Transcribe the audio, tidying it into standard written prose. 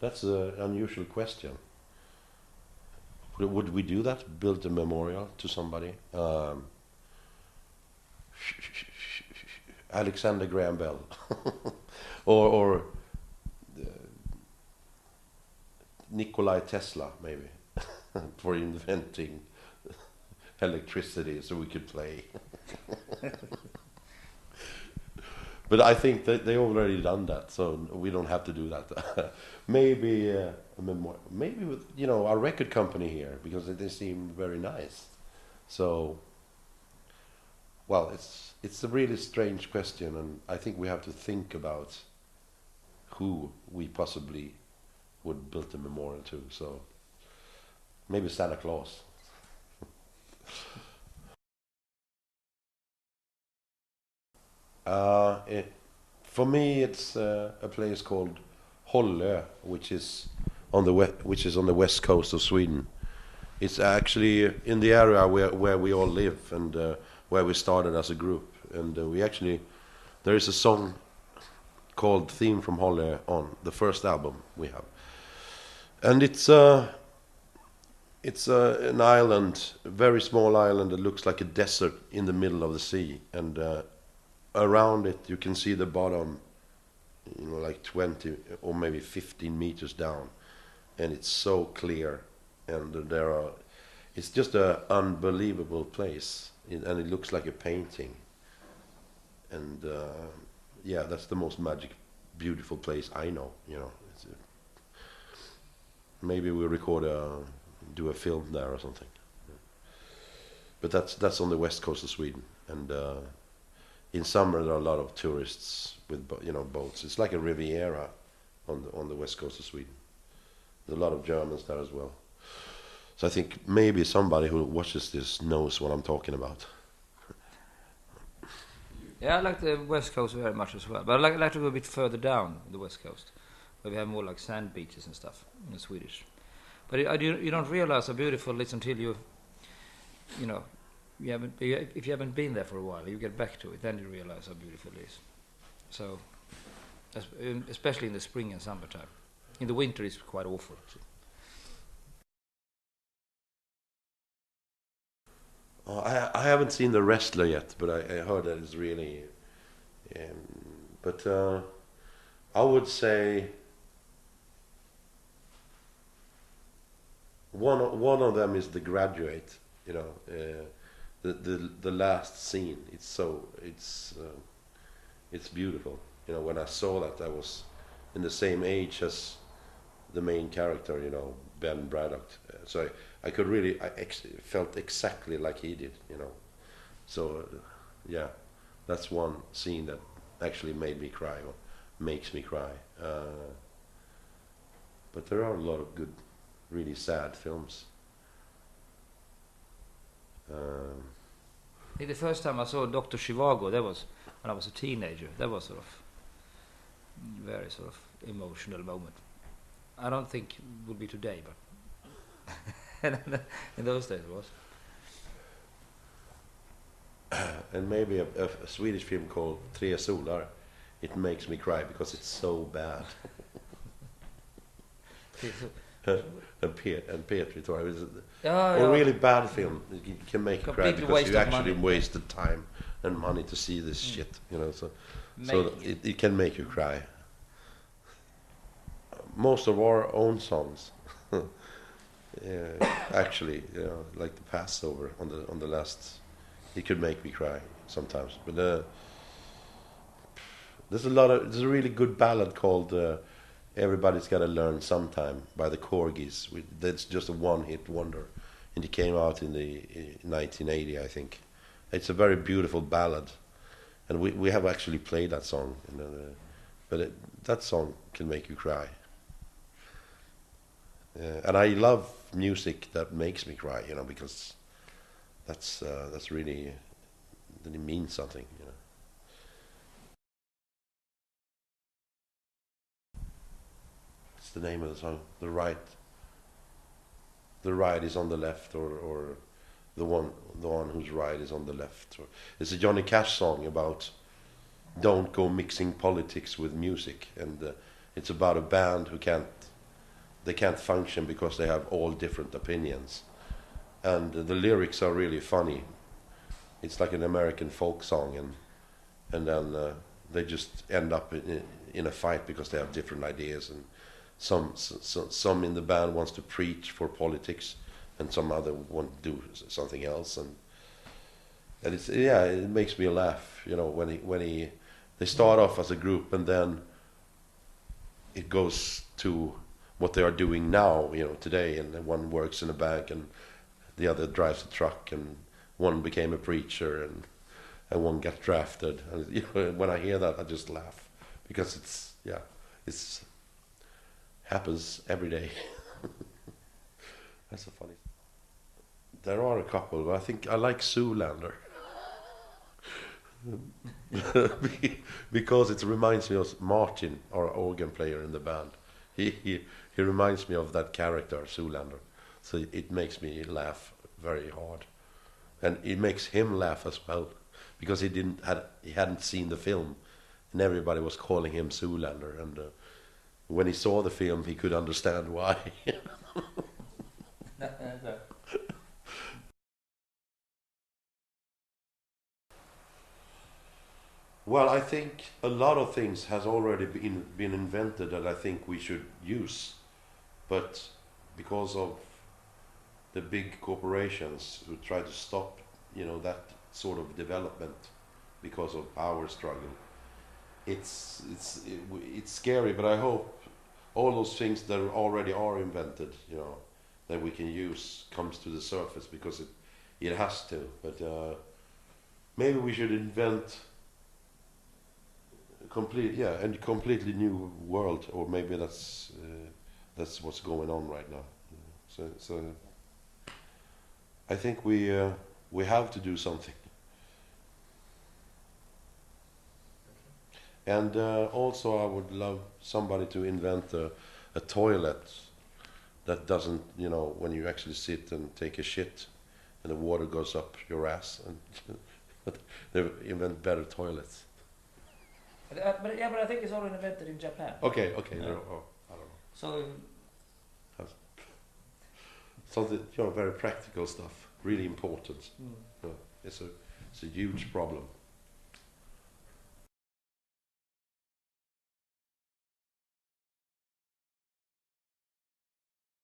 That's an unusual question. Would we do that? Build a memorial to somebody? Alexander Graham Bell, or Nikolai Tesla, maybe, for inventing electricity so we could play. But I think that they already done that, so we don't have to do that. Maybe maybe with our record company here, because they seem very nice. So, well, it's a really strange question, and I think we have to think about who we possibly would build a memorial to. So maybe Santa Claus. For me, it's a place called Hollö, which is on the west coast of Sweden. It's actually in the area where we all live, and where we started as a group. And we actually there is a song called "Theme from Hollö" on the first album we have, and it's an island, a very small island that looks like a desert in the middle of the sea, and around it you can see the bottom, like 20 or maybe 15 meters down, and it's so clear, and it's just an unbelievable place, and it looks like a painting, and yeah, that's the most magic, beautiful place I know. Maybe we do a film there or something, but that's on the west coast of Sweden, and in summer there are a lot of tourists with boats. It's like a Riviera on the west coast of Sweden. There's a lot of Germans there as well. So I think maybe somebody who watches this knows what I'm talking about. Yeah, I like the West Coast very much as well. But I like to go a bit further down the West Coast, where we have more like sand beaches and stuff in the Swedish. But you don't realize how beautiful it is until you know, if you haven't been there for a while, you get back to it, then you realize how beautiful it is. So, especially in the spring and summertime. In the winter, it's quite awful. I haven't seen The Wrestler yet, but I heard that it's really. But I would say one of them is The Graduate. The last scene. It's beautiful. When I saw that, I was in the same age as the main character. Ben Braddock. So I could really, felt exactly like he did. So yeah, that's one scene that actually made me cry, or makes me cry. But there are a lot of good, really sad films. I think the first time I saw Dr. Zhivago, that was when I was a teenager. That was sort of very sort of emotional moment. I don't think it would be today, but in those days it was. And maybe a Swedish film called Tre Solar. It makes me cry because it's so bad. and Petri Torre is a really bad film. It can make you cry because you actually wasted time and money to see this shit. So it can make you cry. Most of our own songs, actually, like the Passover on the last, it could make me cry sometimes. But there's a really good ballad called "Everybody's Gotta Learn Sometime" by the Corgis. That's just a one-hit wonder, and it came out in 1980, I think. It's a very beautiful ballad, and we have actually played that song. But that song can make you cry. And I love music that makes me cry, because that's really, that it means something. What's the name of the song? The right is on the left, or the one whose right is on the left. It's a Johnny Cash song about don't go mixing politics with music, and it's about a band who can't they can't function because they have all different opinions, and the lyrics are really funny. It's like an American folk song, and then they just end up in a fight because they have different ideas, and some in the band wants to preach for politics, and some other want to do something else, and it's, yeah, it makes me laugh, you know, when they start off as a group, and then it goes to what they are doing now, you know, today, and one works in a bank, and the other drives a truck, and one became a preacher, and one got drafted, and you know, when I hear that, I just laugh, because it's happens every day. That's so funny. There are a couple, but I think I like Zoolander. Because it reminds me of Martin, our organ player in the band. He reminds me of that character, Zoolander. So it makes me laugh very hard, and it makes him laugh as well, because he hadn't seen the film, and everybody was calling him Zoolander, and when he saw the film, he could understand why. Well, I think a lot of things has already been invented that I think we should use, but because of the big corporations who try to stop, you know, that sort of development because of power struggle, it's scary. But I hope all those things that already are invented, you know, that we can use comes to the surface, because it has to. But maybe we should invent completely new world, or maybe that's what's going on right now. So I think we have to do something. And also, I would love somebody to invent a toilet that doesn't, you know, when you actually sit and take a shit, and the water goes up your ass, and they invent better toilets. But I think it's already invented in Japan. Okay. Yeah. I don't know. So Something, you know, very practical stuff, really important. It's a huge problem.